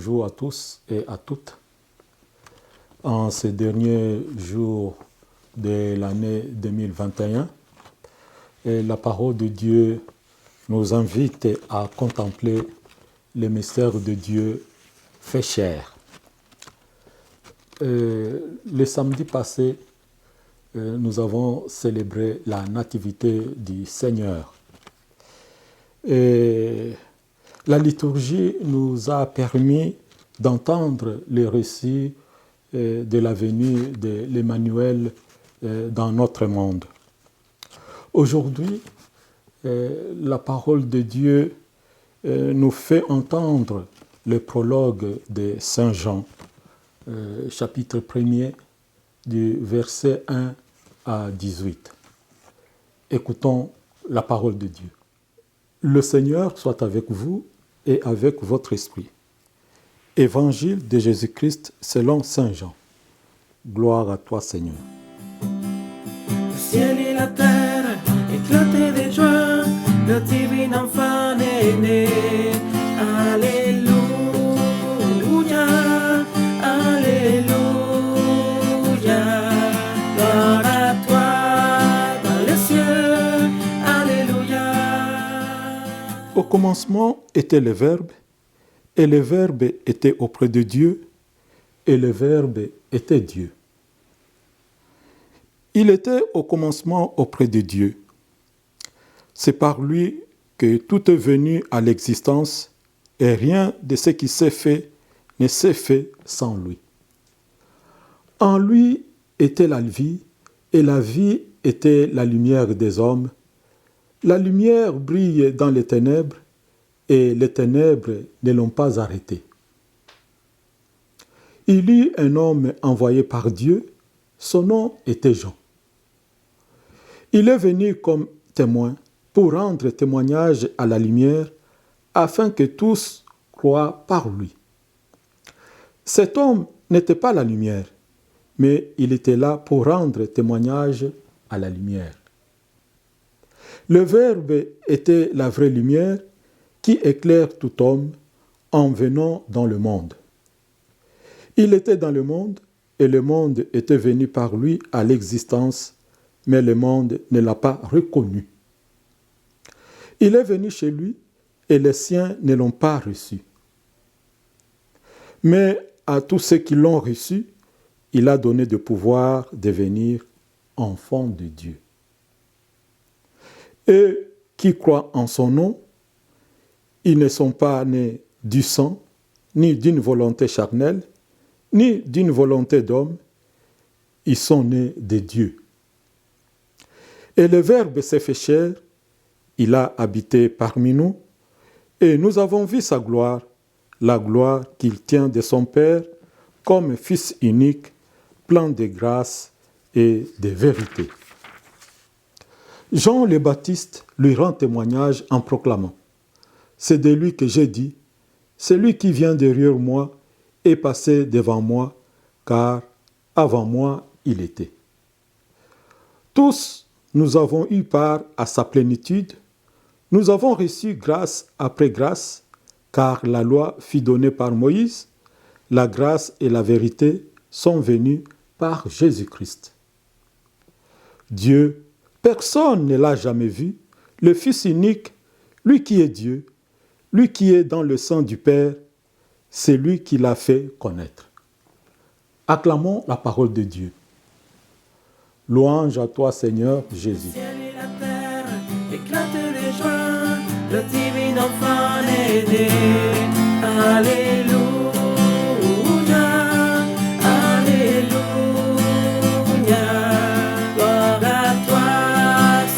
bonjour à tous et à toutes. En ces derniers jours de l'année 2021, la parole de Dieu nous invite à contempler le mystère de Dieu fait chair. Le samedi passé, nous avons célébré la nativité du Seigneur. Et la liturgie nous a permis d'entendre les récits de la venue de l'Emmanuel dans notre monde. Aujourd'hui, la parole de Dieu nous fait entendre le prologue de Saint Jean, chapitre 1er, du verset 1 à 18. Écoutons la parole de Dieu. Le Seigneur soit avec vous et avec votre esprit. Évangile de Jésus-Christ selon Saint Jean. Gloire à toi, Seigneur. Le ciel et la terre éclataient de joie, le divin enfant est né. Alléluia, Alléluia. Gloire à toi dans les cieux, Alléluia. Au commencement était le Verbe, et le Verbe était auprès de Dieu, et le Verbe était Dieu. Il était au commencement auprès de Dieu. C'est par lui que tout est venu à l'existence, et rien de ce qui s'est fait ne s'est fait sans lui. En lui était la vie, et la vie était la lumière des hommes. La lumière brille dans les ténèbres, et les ténèbres ne l'ont pas arrêté. Il y eut un homme envoyé par Dieu, son nom était Jean. Il est venu comme témoin pour rendre témoignage à la lumière, afin que tous croient par lui. Cet homme n'était pas la lumière, mais il était là pour rendre témoignage à la lumière. Le Verbe était la vraie lumière qui éclaire tout homme en venant dans le monde. Il était dans le monde et le monde était venu par lui à l'existence, mais le monde ne l'a pas reconnu. Il est venu chez lui et les siens ne l'ont pas reçu. Mais à tous ceux qui l'ont reçu, il a donné de pouvoir devenir enfants de Dieu. Eux qui croient en son nom, ils ne sont pas nés du sang, ni d'une volonté charnelle, ni d'une volonté d'homme, ils sont nés de Dieu. Et le Verbe s'est fait chair, il a habité parmi nous, et nous avons vu sa gloire, la gloire qu'il tient de son Père, comme Fils unique, plein de grâce et de vérité. Jean le Baptiste lui rend témoignage en proclamant: c'est de lui que j'ai dit, celui qui vient derrière moi est passé devant moi, car avant moi il était. Tous, nous avons eu part à sa plénitude, nous avons reçu grâce après grâce, car la loi fut donnée par Moïse, la grâce et la vérité sont venues par Jésus-Christ. Dieu, personne ne l'a jamais vu, le Fils unique, lui qui est Dieu, lui qui est dans le sein du Père, c'est lui qui l'a fait connaître. Acclamons la parole de Dieu. Louange à toi, Seigneur Jésus. Le ciel et la terre éclatent de joie, le divin enfant est né. Alléluia, Alléluia. Gloire à toi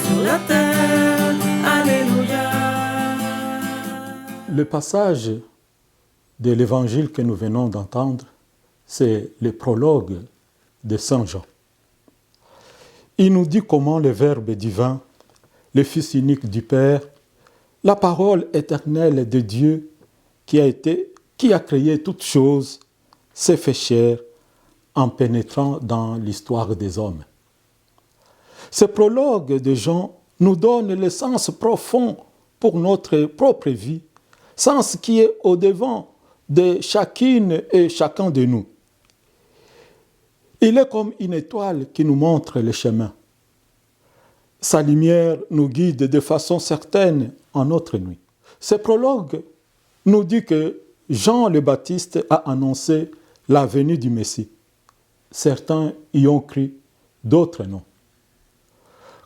sur la terre, Alléluia. Le passage de l'évangile que nous venons d'entendre, c'est le prologue de Saint Jean. Il nous dit comment le Verbe divin, le Fils unique du Père, la parole éternelle de Dieu qui a créé toutes choses, s'est fait chair en pénétrant dans l'histoire des hommes. Ce prologue de Jean nous donne le sens profond pour notre propre vie, sens qui est au-devant de chacune et chacun de nous. Il est comme une étoile qui nous montre le chemin. Sa lumière nous guide de façon certaine en notre nuit. Ce prologue nous dit que Jean le Baptiste a annoncé la venue du Messie. Certains y ont cru, d'autres non.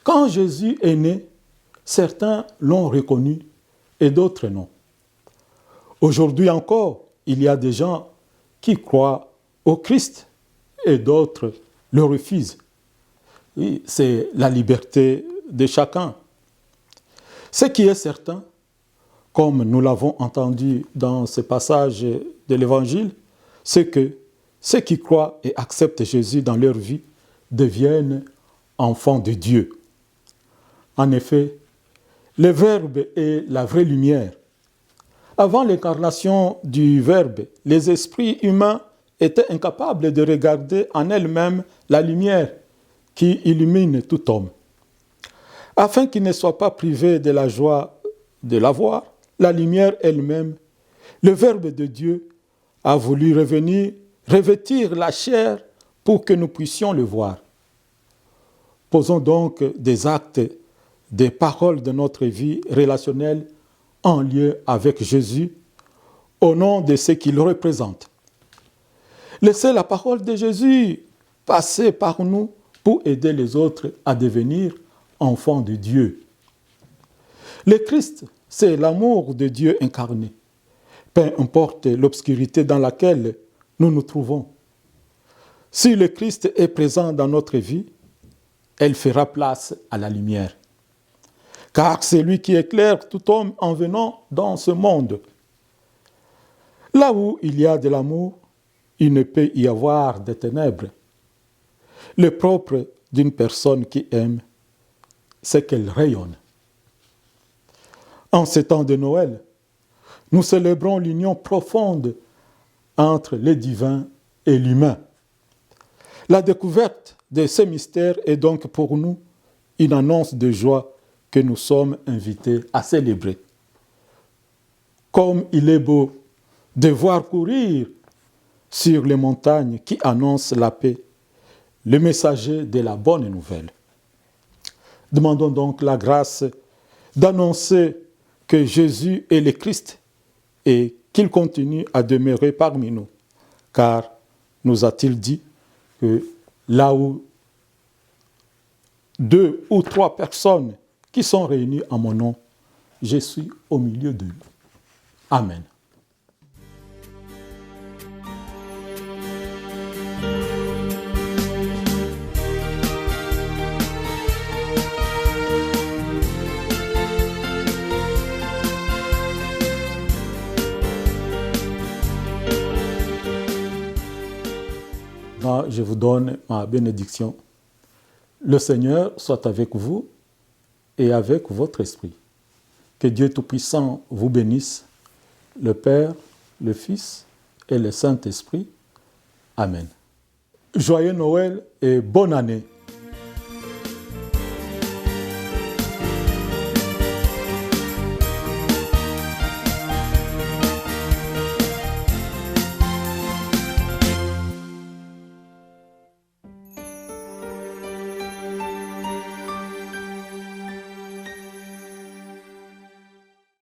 Quand Jésus est né, certains l'ont reconnu et d'autres non. Aujourd'hui encore, il y a des gens qui croient au Christ et d'autres le refusent. Oui, c'est la liberté de chacun. Ce qui est certain, comme nous l'avons entendu dans ce passage de l'Évangile, c'est que ceux qui croient et acceptent Jésus dans leur vie deviennent enfants de Dieu. En effet, le Verbe est la vraie lumière. Avant l'incarnation du Verbe, les esprits humains étaient incapables de regarder en elles-mêmes la lumière qui illumine tout homme. Afin qu'ils ne soient pas privés de la joie de la voir, la lumière elle-même, le Verbe de Dieu a voulu revenir revêtir la chair pour que nous puissions le voir. Posons donc des actes, des paroles de notre vie relationnelle en lien avec Jésus, au nom de ce qu'il représente. Laissez la parole de Jésus passer par nous pour aider les autres à devenir enfants de Dieu. Le Christ, c'est l'amour de Dieu incarné, peu importe l'obscurité dans laquelle nous nous trouvons. Si le Christ est présent dans notre vie, elle fera place à la lumière. Car c'est lui qui éclaire tout homme en venant dans ce monde. Là où il y a de l'amour, il ne peut y avoir de ténèbres. Le propre d'une personne qui aime, c'est qu'elle rayonne. En ces temps de Noël, nous célébrons l'union profonde entre le divin et l'humain. La découverte de ce mystère est donc pour nous une annonce de joie que nous sommes invités à célébrer. Comme il est beau de voir courir sur les montagnes qui annoncent la paix, le messager de la bonne nouvelle. Demandons donc la grâce d'annoncer que Jésus est le Christ et qu'il continue à demeurer parmi nous. Car nous a-t-il dit que là où 2 ou 3 personnes qui sont réunies en mon nom, je suis au milieu d'eux. Amen. Je vous donne ma bénédiction. Le Seigneur soit avec vous et avec votre esprit. Que Dieu Tout-Puissant vous bénisse, le Père, le Fils et le Saint-Esprit. Amen. Joyeux Noël et bonne année.